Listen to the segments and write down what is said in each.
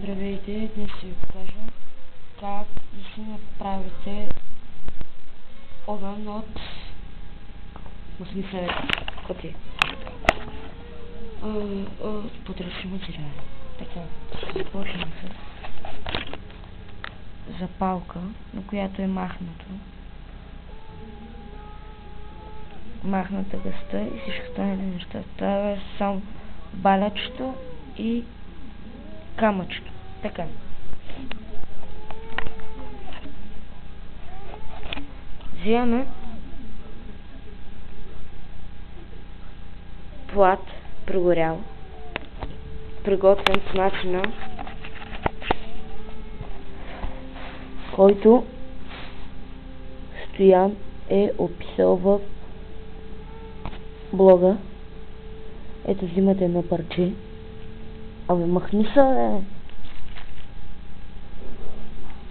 Здравейте, днес ще ви покажа как да си направите огън от 80 кутии. Подръчни материали. Така, започваме с запалка, на която е махната гъста и всички останали неща. Това е само балячето и камъчето. Така. Взимаме плат, пригорял, приготвен по начина, който Стоян е описал в блога. Ето, взимате едно парче. Абе, махни се,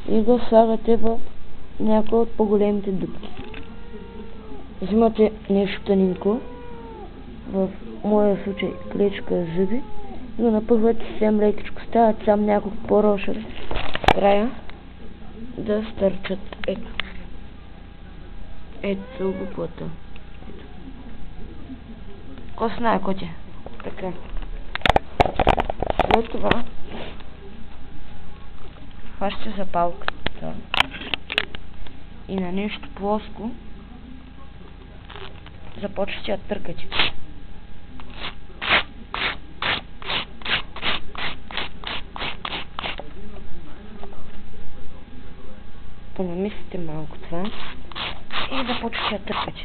и го слагате в някои от по-големите дупки. Взимате нещо тънинко, в моя случай клечка зъби, и го напъхвате съвсем лекичко. Стават сам няколко по-рошави края да стърчат. Ето. Ето го плата. Ето. Ко знае, котя? Така. След това хващате запалката и на нещо плоско започвате да търкате. Понамислите малко това и започвате да търкате.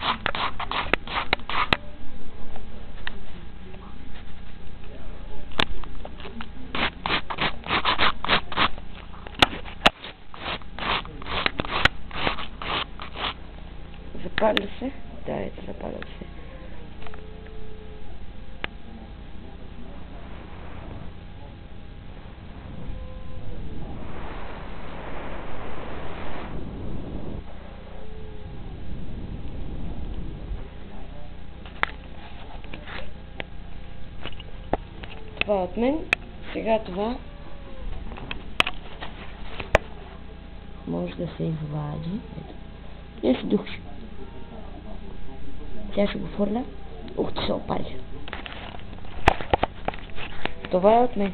Запаля се? Да, ето, запаля се. Това от мен. Сега това може да се извади. Ето. И се духи. Тя ще го фърля. Ух, ти се опари. Това е от мен.